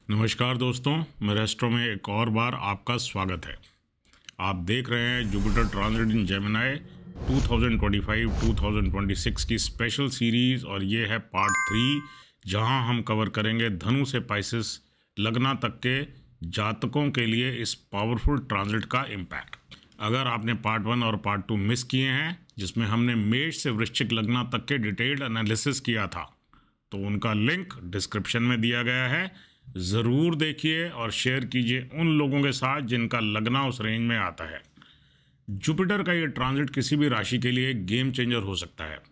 नमस्कार दोस्तों, मेरे एस्ट्रो में एक और बार आपका स्वागत है। आप देख रहे हैं जुपिटर ट्रांजिट इन जेमिनी 2025-2026 की स्पेशल सीरीज़ और ये है पार्ट 3, जहां हम कवर करेंगे धनु से पाइसेस लगना तक के जातकों के लिए इस पावरफुल ट्रांजिट का इम्पैक्ट। अगर आपने पार्ट 1 और पार्ट 2 मिस किए हैं, जिसमें हमने मेष से वृश्चिक लगना तक के डिटेल्ड एनालिसिस किया था, तो उनका लिंक डिस्क्रिप्शन में दिया गया है। ज़रूर देखिए और शेयर कीजिए उन लोगों के साथ जिनका लगना उस रेंज में आता है। जुपिटर का ये ट्रांजिट किसी भी राशि के लिए गेम चेंजर हो सकता है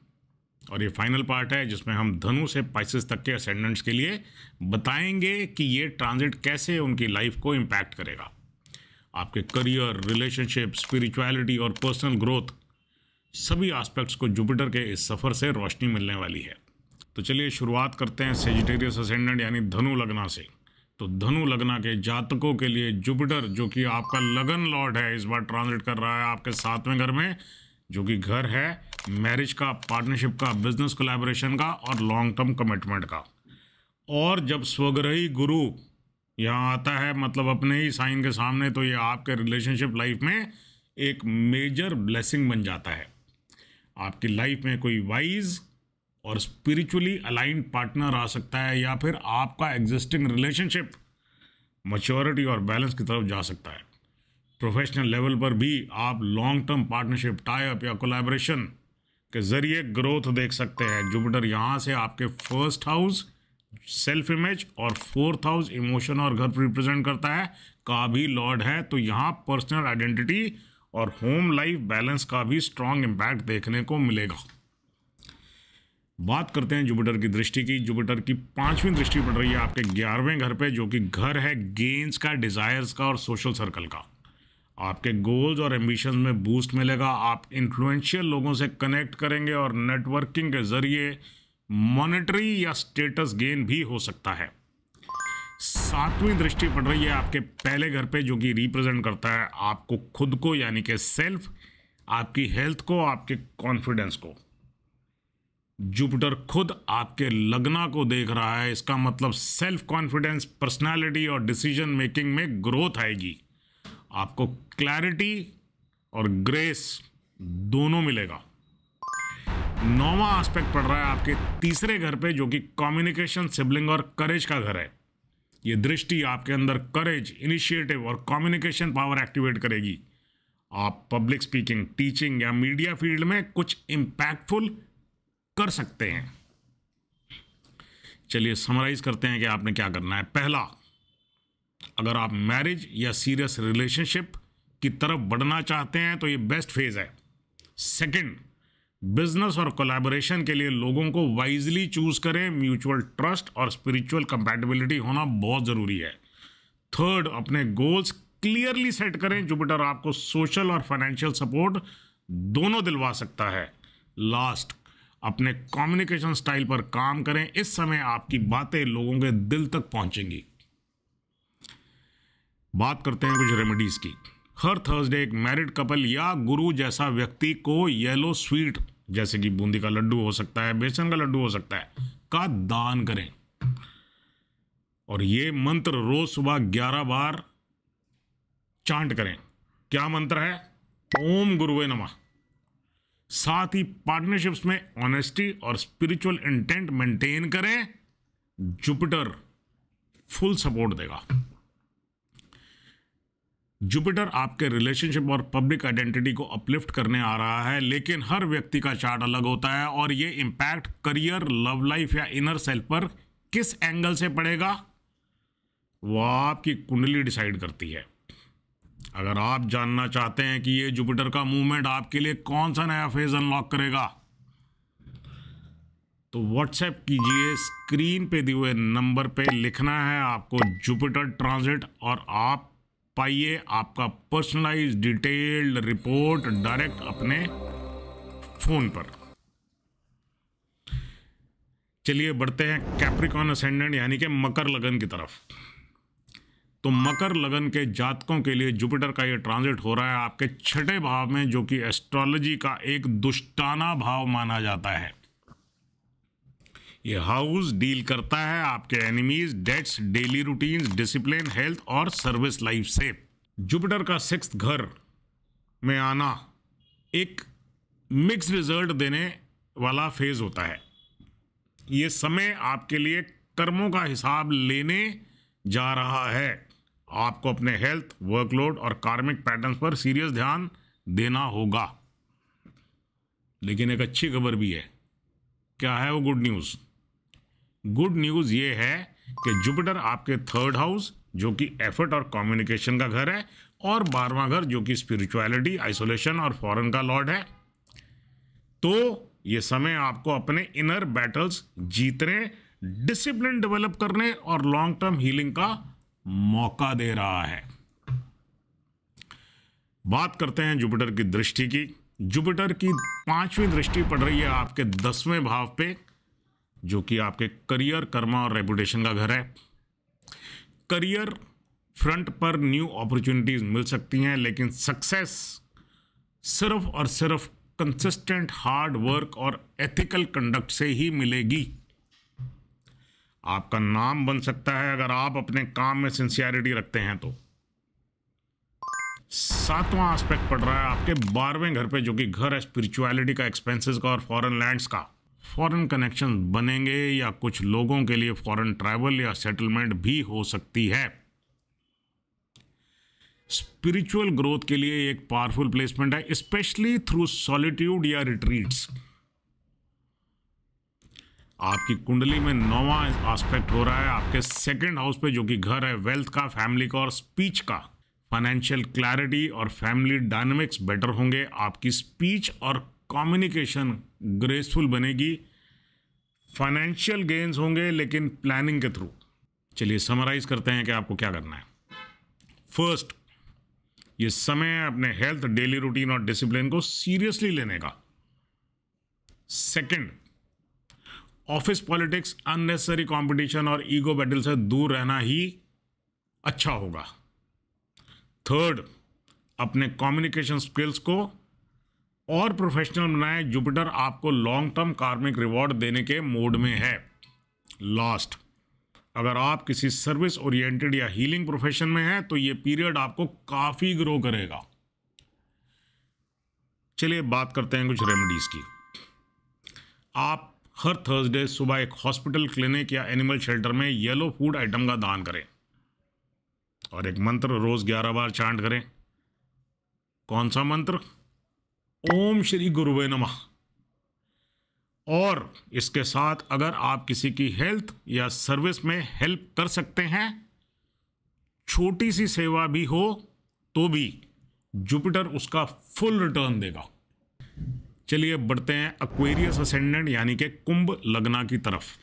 और ये फाइनल पार्ट है जिसमें हम धनु से पाइसेस तक के असेंडेंट्स के लिए बताएंगे कि ये ट्रांजिट कैसे उनकी लाइफ को इम्पैक्ट करेगा। आपके करियर, रिलेशनशिप, स्पिरिचुअलिटी और पर्सनल ग्रोथ, सभी एस्पेक्ट्स को जुपिटर के इस सफ़र से रोशनी मिलने वाली है। तो चलिए शुरुआत करते हैं सेजिटेरियस असेंडेंट यानी धनु लगना से। तो धनु लगना के जातकों के लिए जुपिटर, जो कि आपका लगन लॉर्ड है, इस बार ट्रांजिट कर रहा है आपके 7वें घर में, जो कि घर है मैरिज का, पार्टनरशिप का, बिजनेस कोलैबोरेशन का और लॉन्ग टर्म कमिटमेंट का। और जब स्वग्रही गुरु यहाँ आता है, मतलब अपने ही साइन के सामने, तो ये आपके रिलेशनशिप लाइफ में एक मेजर ब्लेसिंग बन जाता है। आपकी लाइफ में कोई वाइज और स्पिरिचुअली अलाइंड पार्टनर आ सकता है, या फिर आपका एग्जिस्टिंग रिलेशनशिप मैच्योरिटी और बैलेंस की तरफ जा सकता है। प्रोफेशनल लेवल पर भी आप long term partnership, tie up या कोलैबोरेशन के जरिए ग्रोथ देख सकते हैं। जुपिटर यहाँ से आपके फर्स्ट हाउस सेल्फ इमेज और 4th हाउस इमोशन और घर रिप्रेजेंट करता है, का भी लॉर्ड है। तो यहाँ पर्सनल आइडेंटिटी और होम लाइफ बैलेंस का भी स्ट्रॉन्ग इम्पैक्ट देखने को मिलेगा। बात करते हैं जुपिटर की दृष्टि की। जुपिटर की 5वीं दृष्टि पड़ रही है आपके 11वें घर पे, जो कि घर है गेन्स का, डिज़ायर्स का और सोशल सर्कल का। आपके गोल्स और एम्बिशंस में बूस्ट मिलेगा। आप इन्फ्लुएंशियल लोगों से कनेक्ट करेंगे और नेटवर्किंग के जरिए मॉनेटरी या स्टेटस गेन भी हो सकता है। 7वीं दृष्टि पड़ रही है आपके पहले घर पे, जो कि रिप्रेजेंट करता है आपको खुद को, यानी कि सेल्फ, आपकी हेल्थ को, आपके कॉन्फिडेंस को। जुपिटर खुद आपके लगना को देख रहा है, इसका मतलब सेल्फ कॉन्फिडेंस, पर्सनालिटी और डिसीजन मेकिंग में ग्रोथ आएगी। आपको क्लैरिटी और ग्रेस दोनों मिलेगा। 9वां एस्पेक्ट पड़ रहा है आपके 3रे घर पे, जो कि कम्युनिकेशन, सिबलिंग और करेज का घर है। ये दृष्टि आपके अंदर करेज, इनिशिएटिव और कम्युनिकेशन पावर एक्टिवेट करेगी। आप पब्लिक स्पीकिंग, टीचिंग या मीडिया फील्ड में कुछ इम्पैक्टफुल कर सकते हैं। चलिए समराइज करते हैं कि आपने क्या करना है। पहला, अगर आप मैरिज या सीरियस रिलेशनशिप की तरफ बढ़ना चाहते हैं तो ये बेस्ट फेज है। सेकंड, बिजनेस और कोलैबोरेशन के लिए लोगों को वाइजली चूज करें। म्यूचुअल ट्रस्ट और स्पिरिचुअल कंपैटिबिलिटी होना बहुत जरूरी है। थर्ड, अपने गोल्स क्लियरली सेट करें। जुपिटर आपको सोशल और फाइनेंशियल सपोर्ट दोनों दिलवा सकता है। लास्ट, अपने कम्युनिकेशन स्टाइल पर काम करें। इस समय आपकी बातें लोगों के दिल तक पहुंचेंगी। बात करते हैं कुछ रेमेडीज की। हर थर्सडे एक मैरिड कपल या गुरु जैसा व्यक्ति को येलो स्वीट, जैसे कि बूंदी का लड्डू हो सकता है, बेसन का लड्डू हो सकता है, का दान करें। और ये मंत्र रोज सुबह 11 बार चांट करें। क्या मंत्र है? ओम गुरुवे नमः। साथ ही पार्टनरशिप्स में ऑनेस्टी और स्पिरिचुअल इंटेंट मेंटेन करें। जुपिटर फुल सपोर्ट देगा। जुपिटर आपके रिलेशनशिप और पब्लिक आइडेंटिटी को अपलिफ्ट करने आ रहा है, लेकिन हर व्यक्ति का चार्ट अलग होता है और ये इम्पैक्ट करियर, लव लाइफ या इनर सेल्फ पर किस एंगल से पड़ेगा, वो आपकी कुंडली डिसाइड करती है। अगर आप जानना चाहते हैं कि ये जुपिटर का मूवमेंट आपके लिए कौन सा नया फेज अनलॉक करेगा, तो व्हाट्सएप कीजिए। स्क्रीन पे दिए हुए नंबर पे लिखना है आपको जुपिटर ट्रांजिट, और आप पाइए आपका पर्सनलाइज डिटेल्ड रिपोर्ट डायरेक्ट अपने फोन पर। चलिए बढ़ते हैं कैप्रिकॉर्न असेंडेंट यानी कि मकर लगन की तरफ। तो मकर लगन के जातकों के लिए जुपिटर का ये ट्रांजिट हो रहा है आपके 6ठे भाव में, जो कि एस्ट्रोलॉजी का एक दुष्टाना भाव माना जाता है। ये हाउस डील करता है आपके enemies, dates, daily routines, discipline, health और सर्विस लाइफ से। जुपिटर का 6th घर में आना एक मिक्स रिजल्ट देने वाला फेज होता है। ये समय आपके लिए कर्मों का हिसाब लेने जा रहा है। आपको अपने हेल्थ, वर्कलोड और कार्मिक पैटर्न्स पर सीरियस ध्यान देना होगा। लेकिन एक अच्छी खबर भी है। क्या है वो गुड न्यूज़? गुड न्यूज़ ये है कि जुपिटर आपके 3rd हाउस जो कि एफर्ट और कम्युनिकेशन का घर है, और 12वां घर जो कि स्पिरिचुअलिटी, आइसोलेशन और फॉरेन का लॉर्ड है। तो ये समय आपको अपने इनर बैटल्स जीतने, डिसिप्लिन डेवलप करने और लॉन्ग टर्म हीलिंग का मौका दे रहा है। बात करते हैं जुपिटर की दृष्टि की। जुपिटर की 5वीं दृष्टि पड़ रही है आपके 10वें भाव पे, जो कि आपके करियर, कर्मा और रेपुटेशन का घर है। करियर फ्रंट पर न्यू अपॉर्चुनिटीज मिल सकती हैं, लेकिन सक्सेस सिर्फ और सिर्फ कंसिस्टेंट हार्ड वर्क और एथिकल कंडक्ट से ही मिलेगी। आपका नाम बन सकता है अगर आप अपने काम में सिंसियरिटी रखते हैं तो। 7वां एस्पेक्ट पड़ रहा है आपके 12वें घर पे, जो कि घर है स्पिरिचुअलिटी का, एक्सपेंसेस का और फॉरेन लैंड्स का। फॉरेन कनेक्शन बनेंगे या कुछ लोगों के लिए फॉरेन ट्रैवल या सेटलमेंट भी हो सकती है। स्पिरिचुअल ग्रोथ के लिए एक पावरफुल प्लेसमेंट है, स्पेशली थ्रू सॉलिट्यूड या रिट्रीट्स। आपकी कुंडली में 9वां एस्पेक्ट हो रहा है आपके 2nd हाउस पे, जो कि घर है वेल्थ का, फैमिली का और स्पीच का। फाइनेंशियल क्लैरिटी और फैमिली डायनामिक्स बेटर होंगे। आपकी स्पीच और कम्युनिकेशन ग्रेसफुल बनेगी। फाइनेंशियल गेन्स होंगे, लेकिन प्लानिंग के थ्रू। चलिए समराइज करते हैं कि आपको क्या करना है। फर्स्ट, ये समय है अपने हेल्थ, डेली रूटीन और डिसिप्लिन को सीरियसली लेने का। Second, office politics, unnecessary competition और ईगो बैटल से दूर रहना ही अच्छा होगा। थर्ड, अपने कम्युनिकेशन स्किल्स को और प्रोफेशनल बनाएं। जुपिटर आपको लॉन्ग टर्म कार्मिक रिवॉर्ड देने के मोड में है। लास्ट, अगर आप किसी सर्विस ओरिएंटेड या हीलिंग प्रोफेशन में हैं तो ये पीरियड आपको काफ़ी ग्रो करेगा। चलिए बात करते हैं कुछ रेमेडीज़ की। आप हर थर्सडे सुबह एक हॉस्पिटल, क्लिनिक या एनिमल शेल्टर में येलो फूड आइटम का दान करें और एक मंत्र रोज 11 बार चांट करें। कौन सा मंत्र? ओम श्री गुरुवे नमः। और इसके साथ अगर आप किसी की हेल्थ या सर्विस में हेल्प कर सकते हैं, छोटी सी सेवा भी हो तो भी जुपिटर उसका फुल रिटर्न देगा। चलिए बढ़ते हैं एक्वेरियस असेंडेंट यानी कि कुंभ लग्ना की तरफ।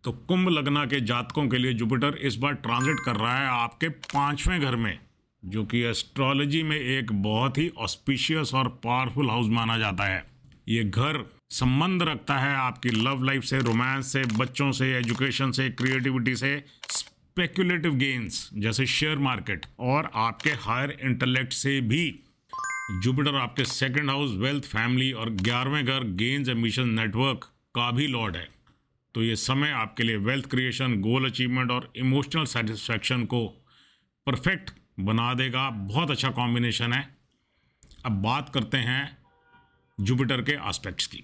तो कुंभ लग्ना के जातकों के लिए जुपिटर इस बार ट्रांजिट कर रहा है आपके 5वें घर में, जो कि एस्ट्रोलॉजी में एक बहुत ही ऑस्पिशियस और पावरफुल हाउस माना जाता है। ये घर संबंध रखता है आपकी लव लाइफ से, रोमांस से, बच्चों से, एजुकेशन से, क्रिएटिविटी से, स्पेक्युलेटिव गेन्स जैसे शेयर मार्केट और आपके हायर इंटेलेक्ट से भी। जुपिटर आपके 2nd हाउस, वेल्थ, फैमिली और 11वें घर, गेन्स, एम्बिशन, नेटवर्क का भी लॉर्ड है। तो ये समय आपके लिए वेल्थ क्रिएशन, गोल अचीवमेंट और इमोशनल सेटिस्फैक्शन को परफेक्ट बना देगा। बहुत अच्छा कॉम्बिनेशन है। अब बात करते हैं जुपिटर के एस्पेक्ट्स की।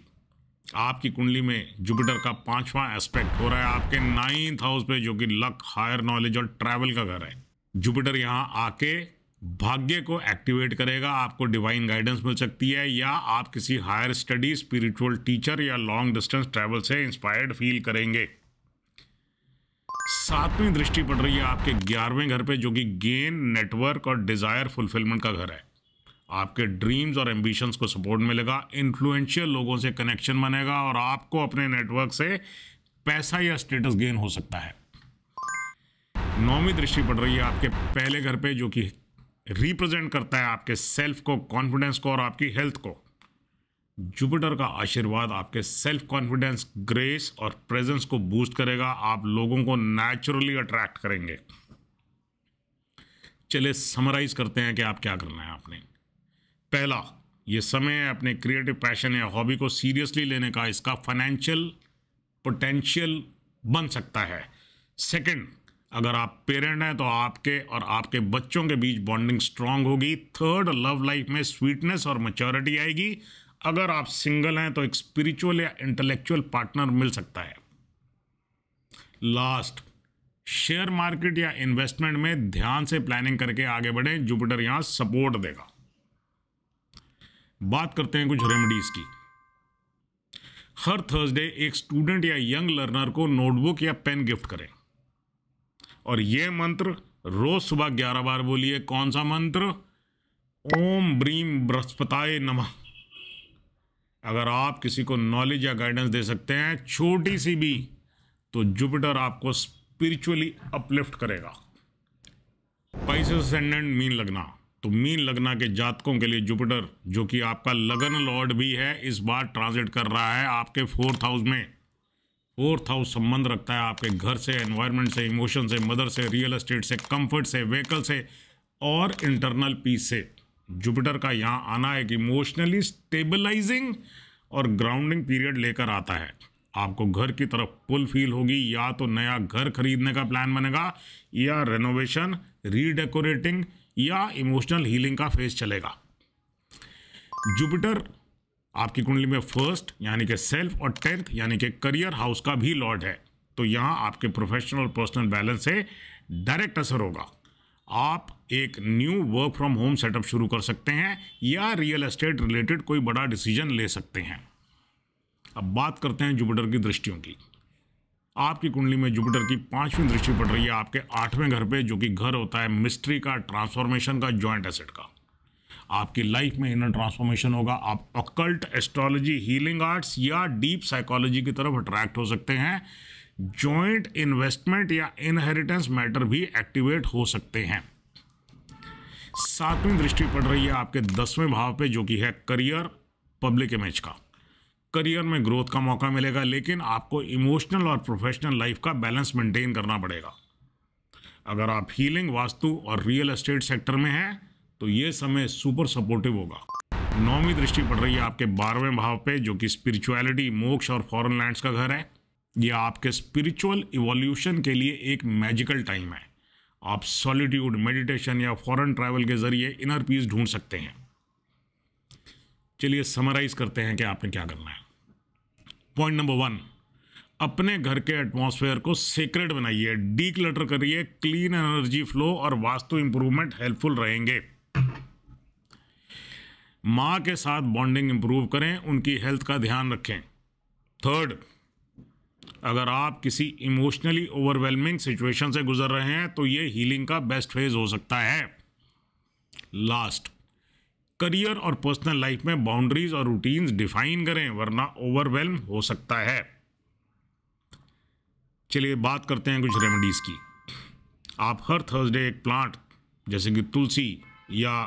आपकी कुंडली में जुपिटर का 5वां एस्पेक्ट हो रहा है आपके 9th हाउस पे, जो कि लक, हायर नॉलेज और ट्रैवल का घर है। जुपिटर यहाँ आके भाग्य को एक्टिवेट करेगा। आपको डिवाइन गाइडेंस मिल सकती है, या आप किसी हायर स्टडी, स्पिरिचुअल टीचर या लॉन्ग डिस्टेंस ट्रैवल से इंस्पायर्ड फील करेंगे। 7वीं दृष्टि पड़ रही है आपके 11वें घर पे, जो कि गेन, नेटवर्क और डिजायर फुलफिलमेंट का घर है। आपके ड्रीम्स और एम्बिशंस को सपोर्ट मिलेगा, इन्फ्लुएंशियल लोगों से कनेक्शन बनेगा और आपको अपने नेटवर्क से पैसा या स्टेटस गेन हो सकता है। 9वीं दृष्टि पड़ रही है आपके पहले घर पे, जो कि रिप्रेजेंट करता है आपके सेल्फ को, कॉन्फिडेंस को और आपकी हेल्थ को। जुपिटर का आशीर्वाद आपके सेल्फ कॉन्फिडेंस, ग्रेस और प्रेजेंस को बूस्ट करेगा। आप लोगों को नेचुरली अट्रैक्ट करेंगे। चलिए समराइज करते हैं कि आप क्या करना है आपने। पहला, ये समय है अपने क्रिएटिव पैशन या हॉबी को सीरियसली लेने का, इसका फाइनेंशियल पोटेंशियल बन सकता है। सेकंड, अगर आप पेरेंट हैं तो आपके और आपके बच्चों के बीच बॉन्डिंग स्ट्रांग होगी। थर्ड, लव लाइफ में स्वीटनेस और मैच्योरिटी आएगी। अगर आप सिंगल हैं तो एक स्पिरिचुअल या इंटेलेक्चुअल पार्टनर मिल सकता है। लास्ट, शेयर मार्केट या इन्वेस्टमेंट में ध्यान से प्लानिंग करके आगे बढ़ें, जुपिटर यहां सपोर्ट देगा। बात करते हैं कुछ रेमेडीज की। हर थर्सडे एक स्टूडेंट या यंग लर्नर को नोटबुक या पेन गिफ्ट करें और यह मंत्र रोज सुबह 11 बार बोलिए। कौन सा मंत्र? ओम ब्रीम बृहस्पताय नमः। अगर आप किसी को नॉलेज या गाइडेंस दे सकते हैं, छोटी सी भी, तो जुपिटर आपको स्पिरिचुअली अपलिफ्ट करेगा। पाइसेस असेंडेंट मीन लगना, तो मीन लगना के जातकों के लिए जुपिटर, जो कि आपका लगन लॉर्ड भी है, इस बार ट्रांजिट कर रहा है आपके 4th हाउस में। 4th हाउस संबंध रखता है आपके घर से, एनवायरनमेंट से, इमोशन से, मदर से, रियल एस्टेट से, कंफर्ट से, व्हीकल से और इंटरनल पीस से। जुपिटर का यहाँ आना एक इमोशनली स्टेबलाइजिंग और ग्राउंडिंग पीरियड लेकर आता है। आपको घर की तरफ पुल फील होगी, या तो नया घर खरीदने का प्लान बनेगा, या रेनोवेशन, रीडेकोरेटिंग या इमोशनल हीलिंग का फेज चलेगा। जुपिटर आपकी कुंडली में 1st यानी कि सेल्फ और 10th यानी कि करियर हाउस का भी लॉर्ड है, तो यहाँ आपके प्रोफेशनल और पर्सनल बैलेंस से डायरेक्ट असर होगा। आप एक new work from home setup शुरू कर सकते हैं या रियल एस्टेट रिलेटेड कोई बड़ा डिसीजन ले सकते हैं। अब बात करते हैं जुपिटर की दृष्टियों की। आपकी कुंडली में जुपिटर की 5वीं दृष्टि पड़ रही है आपके 8वें घर पे, जो कि घर होता है मिस्ट्री का, ट्रांसफॉर्मेशन का, जॉइंट एसेट का। आपकी लाइफ में इनर ट्रांसफॉर्मेशन होगा। आप ऑकल्ट, एस्ट्रोलॉजी, हीलिंग आर्ट्स या डीप साइकोलॉजी की तरफ अट्रैक्ट हो सकते हैं। जॉइंट इन्वेस्टमेंट या इनहेरिटेंस मैटर भी एक्टिवेट हो सकते हैं। 7वीं दृष्टि पड़ रही है आपके 10वें भाव पे, जो कि है करियर, पब्लिक इमेज का। करियर में ग्रोथ का मौका मिलेगा, लेकिन आपको इमोशनल और प्रोफेशनल लाइफ का बैलेंस मेंटेन करना पड़ेगा। अगर आप हीलिंग, वास्तु और रियल एस्टेट सेक्टर में हैं तो ये समय सुपर सपोर्टिव होगा। 9वीं दृष्टि पड़ रही है आपके 12वें भाव पे, जो कि स्पिरिचुअलिटी, मोक्ष और फॉरेन लैंड्स का घर है। यह आपके स्पिरिचुअल इवोल्यूशन के लिए एक मैजिकल टाइम है। आप सॉलिट्यूड, मेडिटेशन या फॉरेन ट्रैवल के जरिए इनर पीस ढूंढ सकते हैं। चलिए समराइज करते हैं कि आपने क्या करना है। पॉइंट नंबर 1, अपने घर के एटमॉस्फेयर को सेक्रेड बनाइए, डीक्लटर करिए, क्लीन एनर्जी फ्लो और वास्तु इंप्रूवमेंट हेल्पफुल रहेंगे। माँ के साथ बॉन्डिंग इंप्रूव करें, उनकी हेल्थ का ध्यान रखें। 3rd, अगर आप किसी इमोशनली ओवरवेलमिंग सिचुएशन से गुजर रहे हैं तो ये हीलिंग का बेस्ट फेज हो सकता है। लास्ट, करियर और पर्सनल लाइफ में बाउंड्रीज और रूटीन्स डिफाइन करें, वरना ओवरवेल्म हो सकता है। चलिए बात करते हैं कुछ रेमेडीज की। आप हर थर्सडे एक प्लांट जैसे कि तुलसी या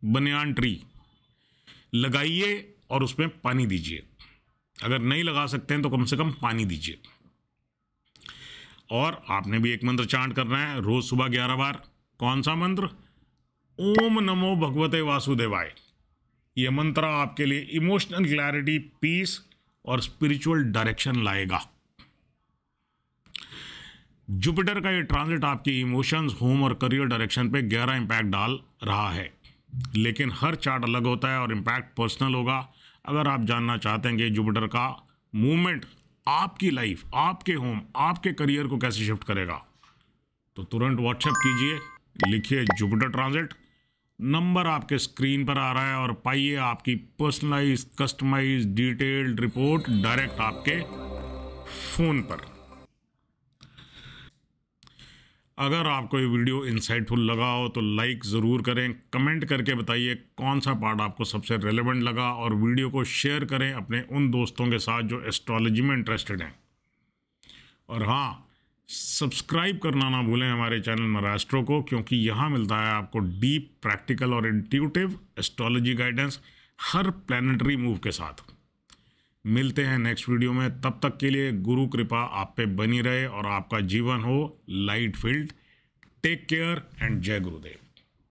बनियान ट्री लगाइए और उसमें पानी दीजिए। अगर नहीं लगा सकते हैं तो कम से कम पानी दीजिए। और आपने भी एक मंत्र चांट करना है रोज सुबह 11 बार। कौन सा मंत्र? ओम नमो भगवते वासुदेवाय। यह मंत्र आपके लिए इमोशनल क्लैरिटी, पीस और स्पिरिचुअल डायरेक्शन लाएगा। जुपिटर का ये ट्रांजिट आपकी इमोशंस, होम और करियर डायरेक्शन पे गहरा इंपैक्ट डाल रहा है, लेकिन हर चार्ट अलग होता है और इम्पैक्ट पर्सनल होगा। अगर आप जानना चाहते हैं कि जुपिटर का मूवमेंट आपकी लाइफ, आपके होम, आपके करियर को कैसे शिफ्ट करेगा, तो तुरंत व्हाट्सएप कीजिए, लिखिए जुपिटर ट्रांजिट। नंबर आपके स्क्रीन पर आ रहा है और पाइए आपकी personalize, customize, detailed report direct आपके फ़ोन पर। अगर आपको ये वीडियो इंसाइटफुल लगा हो तो लाइक ज़रूर करें, कमेंट करके बताइए कौन सा पार्ट आपको सबसे रेलेवेंट लगा, और वीडियो को शेयर करें अपने उन दोस्तों के साथ जो एस्ट्रोलॉजी में इंटरेस्टेड हैं। और हाँ, सब्सक्राइब करना ना भूलें हमारे चैनल मरास्ट्रो को, क्योंकि यहाँ मिलता है आपको डीप, प्रैक्टिकल और इंट्यूटिव एस्ट्रोलॉजी गाइडेंस हर प्लैनेटरी मूव के साथ। मिलते हैं नेक्स्ट वीडियो में, तब तक के लिए गुरु कृपा आप पे बनी रहे और आपका जीवन हो light filled. Take care and जय गुरुदेव।